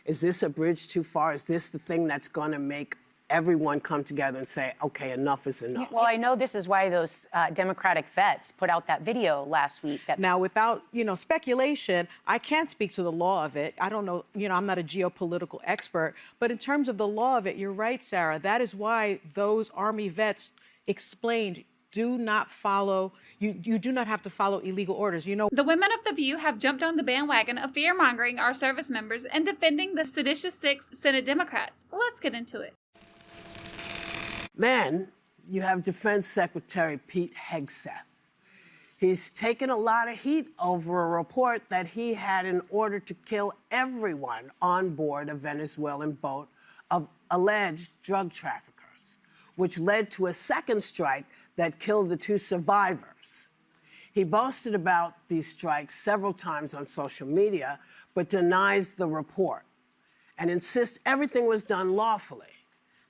Is this a bridge too far? Is this the thing that's going to make everyone come together and say, okay, enough is enough? Well, I know this is why those Democratic vets put out that video last week. Now, without, speculation, I can't speak to the law of it. I don't know, I'm not a geopolitical expert, but in terms of the law of it, you're right, Sarah. That is why those Army vets explained, do not follow, you do not have to follow illegal orders. The women of The View have jumped on the bandwagon of fear-mongering our service members and defending the Seditious Six Senate Democrats. Let's get into it. Then you have Defense Secretary Pete Hegseth. He's taken a lot of heat over a report that he had an order to kill everyone on board a Venezuelan boat of alleged drug traffickers, which led to a second strike that killed the 2 survivors. He boasted about these strikes several times on social media, but denies the report and insists everything was done lawfully.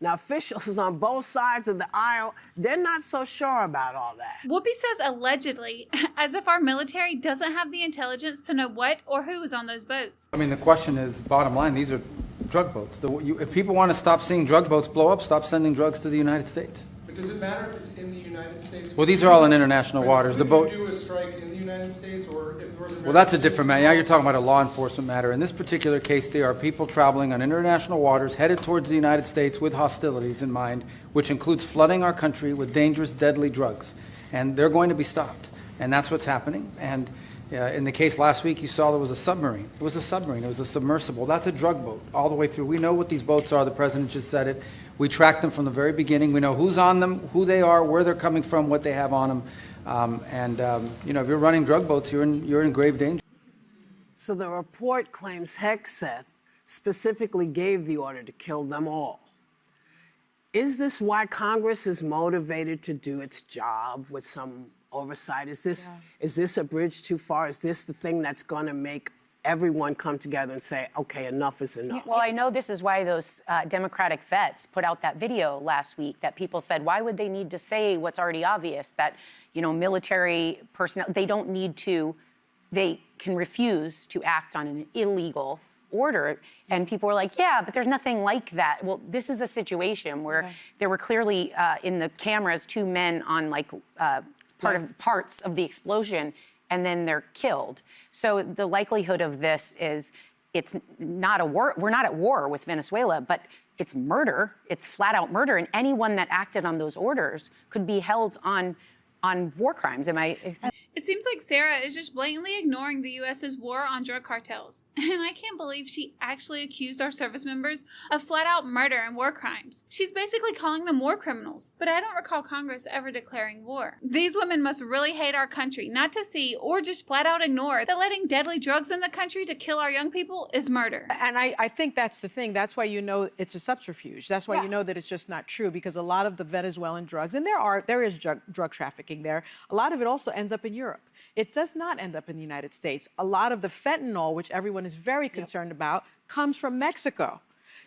Now, officials on both sides of the aisle, they're not so sure about all that. Whoopi says allegedly, as if our military doesn't have the intelligence to know what or who is on those boats. I mean, the question is, bottom line, these are drug boats. If people want to stop seeing drug boats blow up, stop sending drugs to the United States. But does it matter if it's in the United States? Well, these are all in international waters. The boat. Could you do a strike in the United States, or if Well, that's a different matter. Now you're talking about a law enforcement matter. In this particular case, there are people traveling on international waters headed towards the United States with hostilities in mind, which includes flooding our country with dangerous, deadly drugs. And they're going to be stopped. And that's what's happening. And in the case last week, you saw there was a submarine. It was a submarine. It was a submersible. That's a drug boat all the way through. We know what these boats are. The president just said it. We track them from the very beginning. We know who's on them, who they are, where they're coming from, what they have on them. If you're running drug boats, you're in grave danger. So the report claims Hegseth specifically gave the order to kill them all. Is this why Congress is motivated to do its job with some oversight? Is this a bridge too far? Is this the thing that's going to make everyone come together and say, okay, enough is enough? Well, I know this is why those Democratic vets put out that video last week that people said, why would they need to say what's already obvious, that, military personnel, they can refuse to act on an illegal order. And people were like, yeah, but there's nothing like that. Well, this is a situation where there were clearly in the cameras 2 men on parts of the explosion, and then they're killed. So the likelihood of this is it's not a war. We're not at war with Venezuela, but it's murder. It's flat out murder. And anyone that acted on those orders could be held on war crimes. It seems like Sarah is just blatantly ignoring the U.S.'s war on drug cartels. And I can't believe she actually accused our service members of flat-out murder and war crimes. She's basically calling them war criminals. But I don't recall Congress ever declaring war. These women must really hate our country not to see or just flat-out ignore that letting deadly drugs in the country to kill our young people is murder. And I think that's the thing. That's why it's a subterfuge. That's why you know that it's just not true, because a lot of the Venezuelan drugs, and there is drug trafficking there, a lot of it also ends up in Europe. It does not end up in the United States. A lot of the fentanyl, which everyone is very concerned about, comes from Mexico.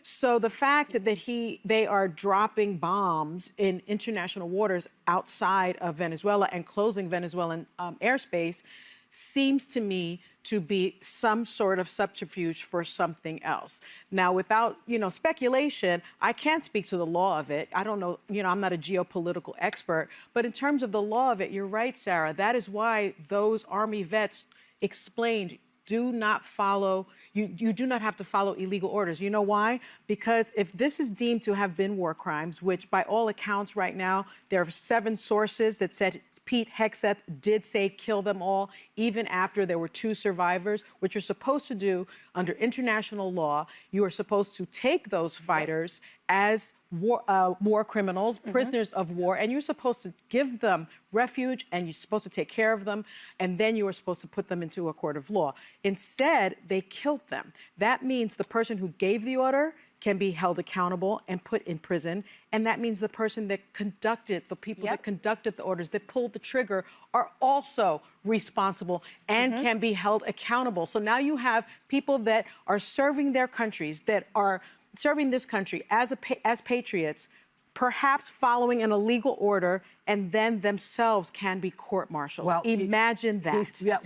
So the fact that they are dropping bombs in international waters outside of Venezuela and closing Venezuelan airspace seems to me to be some sort of subterfuge for something else. Now, without, speculation, I can't speak to the law of it. I don't know, I'm not a geopolitical expert, but in terms of the law of it, you're right, Sarah. That is why those Army vets explained, do not follow, you do not have to follow illegal orders. You know why? Because if this is deemed to have been war crimes, which by all accounts right now, there are 7 sources that said Pete Hegseth did say kill them all, even after there were 2 survivors. What you're supposed to do under international law, you are supposed to take those fighters as war criminals, prisoners of war, and you're supposed to give them refuge, and you're supposed to take care of them, and then you are supposed to put them into a court of law. Instead, they killed them. That means the person who gave the order can be held accountable and put in prison. And that means the person that conducted, the people that conducted the orders, that pulled the trigger, are also responsible and can be held accountable. So now you have people that are serving their countries, that are serving this country as patriots, perhaps following an illegal order, and then themselves can be court-martialed. Well, imagine that.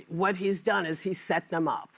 What he's done is he set them up.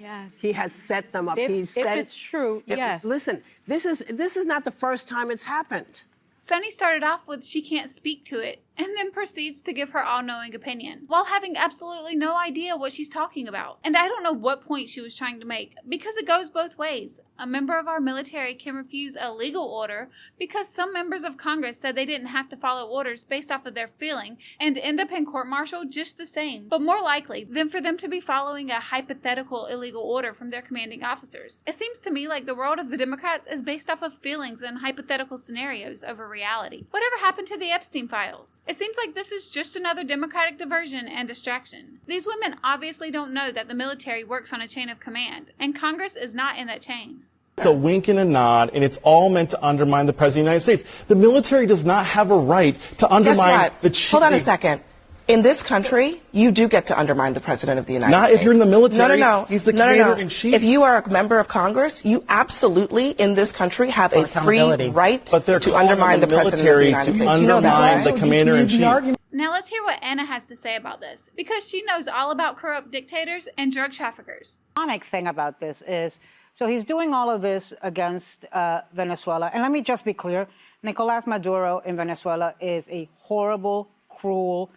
Yes. He has set them up. If He's set, it's true, yes. Listen, this is not the first time it's happened. Sunny started off with she can't speak to it, and then proceeds to give her all-knowing opinion, while having absolutely no idea what she's talking about. And I don't know what point she was trying to make, because it goes both ways. A member of our military can refuse a legal order because some members of Congress said they didn't have to follow orders based off of their feeling, and end up in court-martial just the same, but more likely than for them to be following a hypothetical illegal order from their commanding officers. It seems to me like the world of the Democrats is based off of feelings and hypothetical scenarios over reality. Whatever happened to the Epstein files? It seems like this is just another Democratic diversion and distraction. These women obviously don't know that the military works on a chain of command, and Congress is not in that chain. It's a wink and a nod, and it's all meant to undermine the President of the United States. The military does not have a right to undermine the chief. Hold on a second. In this country, you do get to undermine the President of the United States. Not if you're in the military. No. He's the commander-in-chief. If you are a member of Congress, you absolutely, in this country, have a free right to undermine the President of the United States. You know that, undermine right? the commander-in-chief. Now let's hear what Anna has to say about this, because she knows all about corrupt dictators and drug traffickers. The ironic thing about this is, so he's doing all of this against Venezuela. And let me just be clear, Nicolás Maduro in Venezuela is a horrible, cruel,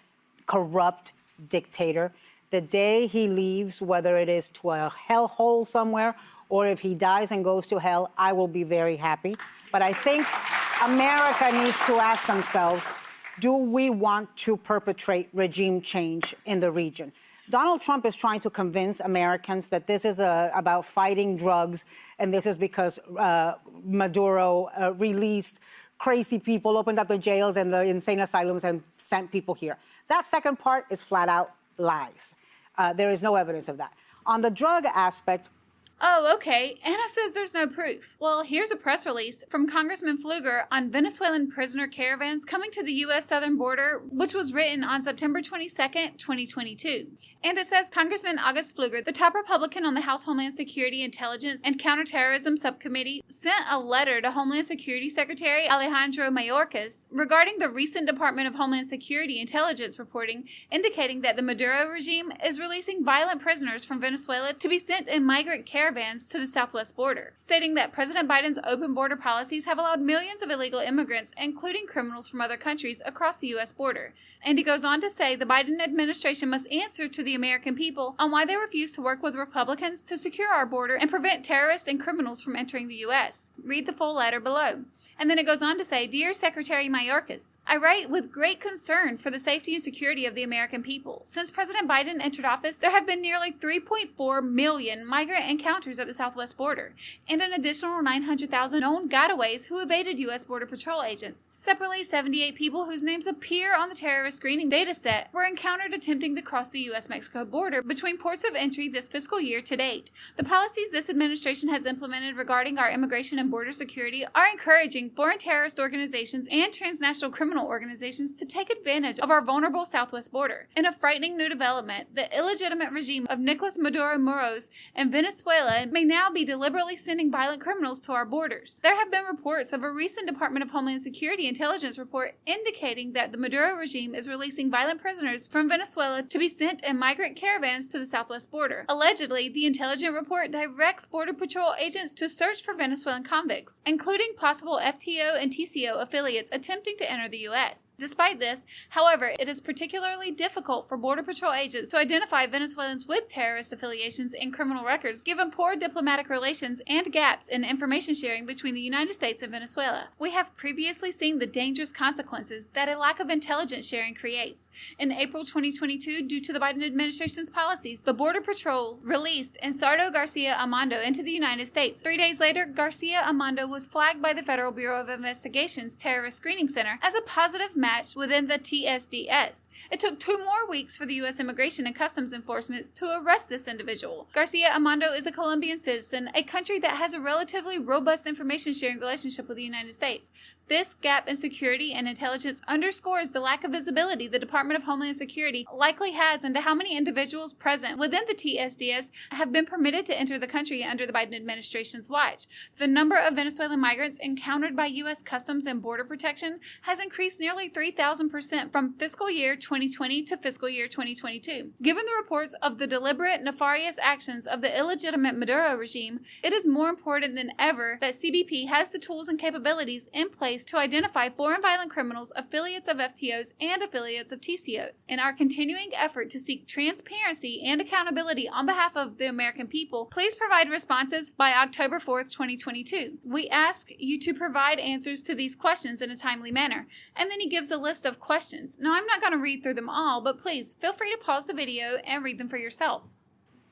corrupt dictator. The day he leaves, whether it is to a hellhole somewhere or if he dies and goes to hell, I will be very happy. But I think America needs to ask themselves, do we want to perpetrate regime change in the region? Donald Trump is trying to convince Americans that this is about fighting drugs, and this is because Maduro released crazy people, opened up the jails and the insane asylums and sent people here. That second part is flat out lies. There is no evidence of that. On the drug aspect, Oh, okay. Anna says there's no proof. Well, here's a press release from Congressman Pfluger on Venezuelan prisoner caravans coming to the U.S. southern border, which was written on September 22nd, 2022. And it says Congressman August Pfluger, the top Republican on the House Homeland Security Intelligence and Counterterrorism Subcommittee, sent a letter to Homeland Security Secretary Alejandro Mayorkas regarding the recent Department of Homeland Security intelligence reporting indicating that the Maduro regime is releasing violent prisoners from Venezuela to be sent in migrant caravans to the southwest border, stating that President Biden's open border policies have allowed millions of illegal immigrants, including criminals from other countries, across the U.S. border. And he goes on to say the Biden administration must answer to the American people on why they refuse to work with Republicans to secure our border and prevent terrorists and criminals from entering the U.S. Read the full letter below. And then it goes on to say, Dear Secretary Mayorkas, I write with great concern for the safety and security of the American people. Since President Biden entered office, there have been nearly 3.4 million migrant encounters at the southwest border, and an additional 900,000 known gotaways who evaded U.S. Border Patrol agents. Separately, 78 people whose names appear on the terrorist screening data set were encountered attempting to cross the U.S.-Mexico border between ports of entry this fiscal year to date. The policies this administration has implemented regarding our immigration and border security are encouraging foreign terrorist organizations and transnational criminal organizations to take advantage of our vulnerable southwest border. In a frightening new development, the illegitimate regime of Nicolás Maduro Moros in Venezuela may now be deliberately sending violent criminals to our borders. There have been reports of a recent Department of Homeland Security intelligence report indicating that the Maduro regime is releasing violent prisoners from Venezuela to be sent in migrant caravans to the southwest border. Allegedly, the intelligence report directs Border Patrol agents to search for Venezuelan convicts, including possible FTO and TCO affiliates attempting to enter the U.S. Despite this, however, it is particularly difficult for Border Patrol agents to identify Venezuelans with terrorist affiliations and criminal records, given poor diplomatic relations and gaps in information sharing between the United States and Venezuela. We have previously seen the dangerous consequences that a lack of intelligence sharing creates. In April 2022, due to the Biden administration's policies, the Border Patrol released Ensardo Garcia Amando into the United States. 3 days later, Garcia Amando was flagged by the Federal Bureau of Investigation's Terrorist Screening Center as a positive match within the TSDS. It took 2 more weeks for the U.S. Immigration and Customs Enforcement to arrest this individual. Garcia Amando is a Colombian citizen, a country that has a relatively robust information sharing relationship with the United States. This gap in security and intelligence underscores the lack of visibility the Department of Homeland Security likely has into how many individuals present within the TSDS have been permitted to enter the country under the Biden administration's watch. The number of Venezuelan migrants encountered by U.S. Customs and Border Protection has increased nearly 3,000% from fiscal year 2020 to fiscal year 2022. Given the reports of the deliberate, nefarious actions of the illegitimate Maduro regime, it is more important than ever that CBP has the tools and capabilities in place to identify foreign violent criminals, affiliates of FTOs, and affiliates of TCOs. In our continuing effort to seek transparency and accountability on behalf of the American people, please provide responses by October 4th, 2022. We ask you to provide answers to these questions in a timely manner. And then he gives a list of questions. Now, I'm not going to read through them all, but please feel free to pause the video and read them for yourself.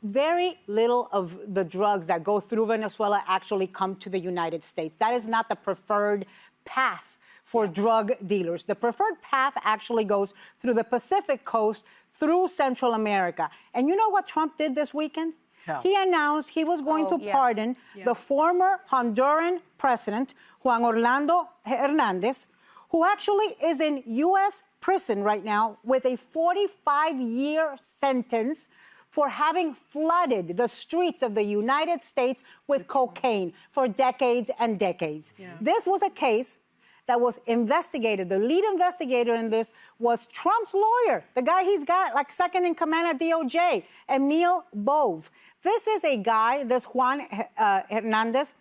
Very little of the drugs that go through Venezuela actually come to the United States. That is not the preferred path for drug dealers. The preferred path actually goes through the Pacific coast, through Central America. And you know what Trump did this weekend? He announced he was going to pardon the former Honduran president, Juan Orlando Hernandez, who actually is in U.S. prison right now with a 45-year sentence for having flooded the streets of the United States with cocaine for decades and decades. This was a case that was investigated. The lead investigator in this was Trump's lawyer, the guy he's got like second in command at DOJ, Emil Bove. This is a guy, this Juan Hernandez,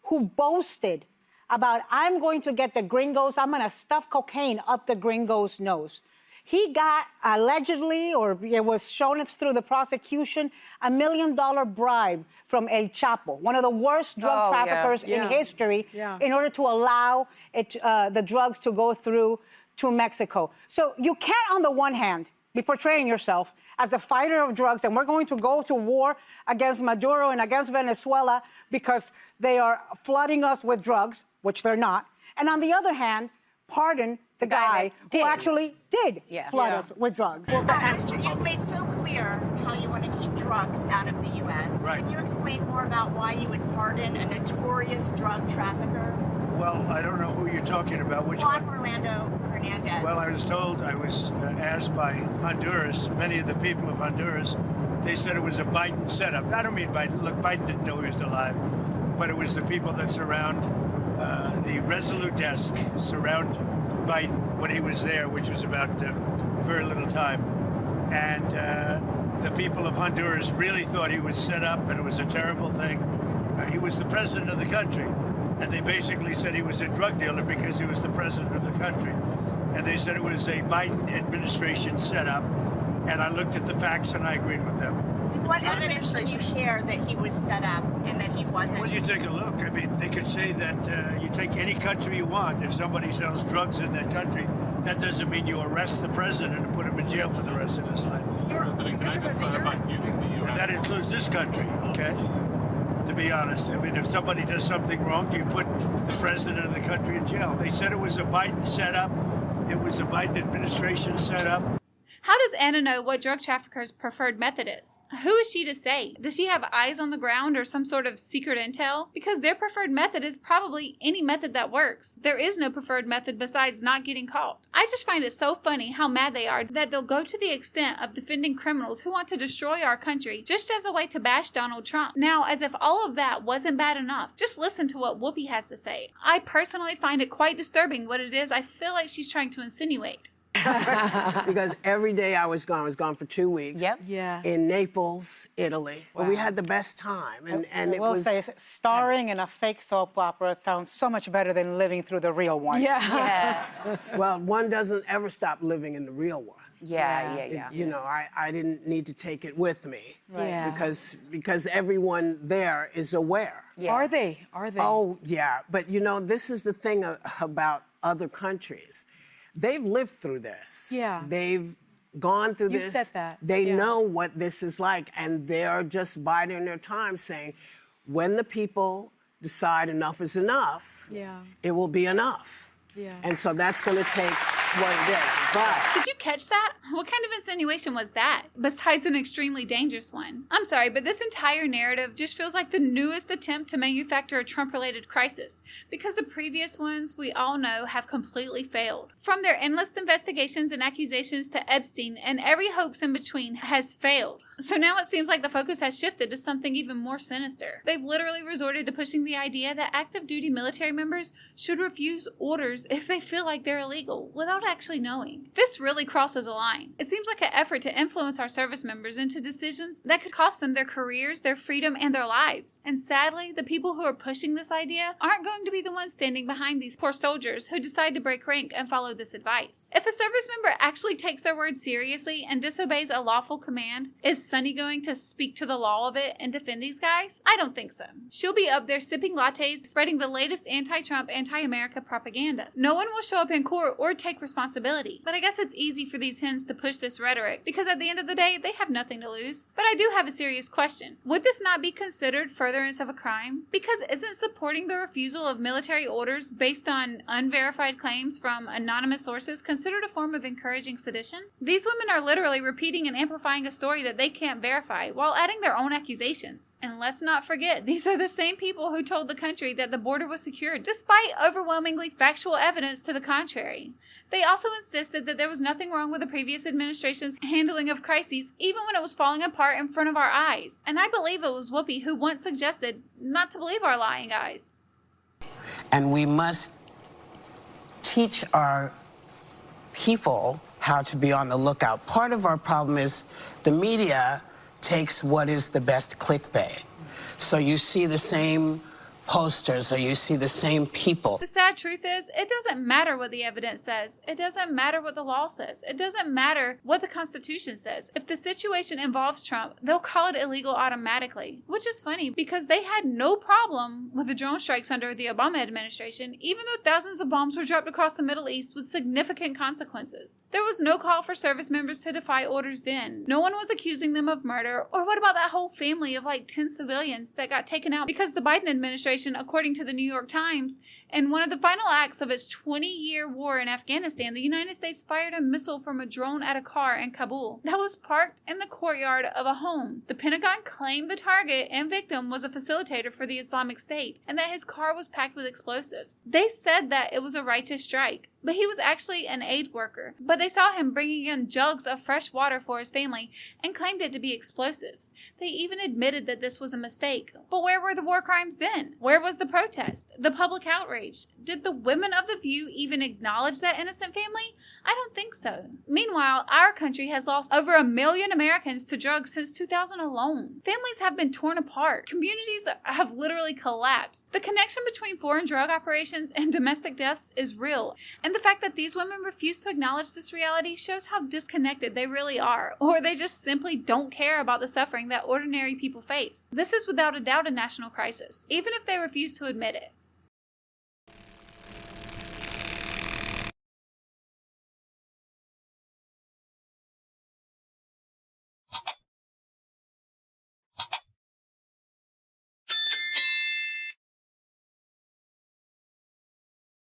who boasted about, I'm going to get the gringos, I'm going to stuff cocaine up the gringos' nose. He got allegedly, or it was shown through the prosecution, $1 million bribe from El Chapo, one of the worst drug traffickers in history, in order to allow the drugs to go through to Mexico. So you can't, on the one hand, be portraying yourself as the fighter of drugs, and we're going to go to war against Maduro and against Venezuela because they are flooding us with drugs, which they're not. And on the other hand, pardon the guy who actually did flood us with drugs. Well, Minister, you've made so clear how you want to keep drugs out of the U.S. Right. Can you explain more about why you would pardon a notorious drug trafficker? Well, I don't know who you're talking about. Which Juan one? Orlando Hernandez. Well, I was told, I was asked by Honduras, many of the people of Honduras, they said it was a Biden setup. I don't mean Biden. Look, Biden didn't know he was alive, but it was the people that surround the Resolute desk, surround Biden when he was there, which was about very little time. And the people of Honduras really thought he was set up and it was a terrible thing. He was the president of the country. And they basically said he was a drug dealer because he was the president of the country. And they said it was a Biden administration setup. And I looked at the facts and I agreed with them. What evidence can you share that he was set up and that he wasn't? Well, you take a look. I mean, they could say that you take any country you want. If somebody sells drugs in that country, that doesn't mean you arrest the president and put him in jail for the rest of his life. And that includes this country, okay? To be honest, I mean, if somebody does something wrong, do you put the president of the country in jail? They said it was a Biden setup. It was a Biden administration setup. How does Anna know what drug traffickers' preferred method is? Who is she to say? Does she have eyes on the ground or some sort of secret intel? Because their preferred method is probably any method that works. There is no preferred method besides not getting caught. I just find it so funny how mad they are that they'll go to the extent of defending criminals who want to destroy our country just as a way to bash Donald Trump. Now, as if all of that wasn't bad enough, just listen to what Whoopi has to say. I personally find it quite disturbing what it is I feel like she's trying to insinuate. Because every day I was gone for 2 weeks. In Naples, Italy. Wow. But we had the best time. And it was say, starring in a fake soap opera sounds so much better than living through the real one. Well, one doesn't ever stop living in the real one. You know, I didn't need to take it with me. Because everyone there is aware. Are they? Oh, yeah. But, you know, this is the thing about other countries. They've lived through this. They've gone through this. You said that. They know what this is like, and they're just biding their time saying, when the people decide enough is enough, it will be enough. And so that's going to take what it is. But did you catch that? What kind of insinuation was that, besides an extremely dangerous one? I'm sorry, but this entire narrative just feels like the newest attempt to manufacture a Trump-related crisis, because the previous ones we all know have completely failed. From their endless investigations and accusations to Epstein and every hoax in between has failed. So now it seems like the focus has shifted to something even more sinister. They've literally resorted to pushing the idea that active duty military members should refuse orders if they feel like they're illegal, without actually knowing. This really crosses a line. It seems like an effort to influence our service members into decisions that could cost them their careers, their freedom, and their lives. And sadly, the people who are pushing this idea aren't going to be the ones standing behind these poor soldiers who decide to break rank and follow this advice. If a service member actually takes their word seriously and disobeys a lawful command, is Sunny going to speak to the law of it and defend these guys? I don't think so. She'll be up there sipping lattes, spreading the latest anti-Trump, anti-America propaganda. No one will show up in court or take responsibility. But I guess it's easy for these hens to push this rhetoric because at the end of the day, they have nothing to lose. But I do have a serious question. Would this not be considered furtherance of a crime? Because isn't supporting the refusal of military orders based on unverified claims from anonymous sources considered a form of encouraging sedition? These women are literally repeating and amplifying a story that they can't verify while adding their own accusations. And let's not forget, these are the same people who told the country that the border was secured, despite overwhelmingly factual evidence to the contrary. They also insisted that there was nothing wrong with the previous administration's handling of crises, even when it was falling apart in front of our eyes. And I believe it was Whoopi who once suggested not to believe our lying eyes. And we must teach our people how to be on the lookout. Part of our problem is the media takes what is the best clickbait. So you see the same posters or you see the same people. The sad truth is, it doesn't matter what the evidence says. It doesn't matter what the law says. It doesn't matter what the Constitution says. If the situation involves Trump, they'll call it illegal automatically. Which is funny because they had no problem with the drone strikes under the Obama administration, even though thousands of bombs were dropped across the Middle East with significant consequences. There was no call for service members to defy orders then. No one was accusing them of murder. Or what about that whole family of like 10 civilians that got taken out because the Biden administration, according to the New York Times, in one of the final acts of its 20-year war in Afghanistan, the United States fired a missile from a drone at a car in Kabul that was parked in the courtyard of a home. The Pentagon claimed the target and victim was a facilitator for the Islamic State and that his car was packed with explosives. They said that it was a righteous strike, but he was actually an aid worker. But they saw him bringing in jugs of fresh water for his family and claimed it to be explosives. They even admitted that this was a mistake. But where were the war crimes then? Where was the protest? The public outrage? Did the women of The View even acknowledge that innocent family? I don't think so. Meanwhile, our country has lost over 1 million Americans to drugs since 2000 alone. Families have been torn apart. Communities have literally collapsed. The connection between foreign drug operations and domestic deaths is real. And the fact that these women refuse to acknowledge this reality shows how disconnected they really are, or they just simply don't care about the suffering that ordinary people face. This is without a doubt a national crisis, even if they refuse to admit it.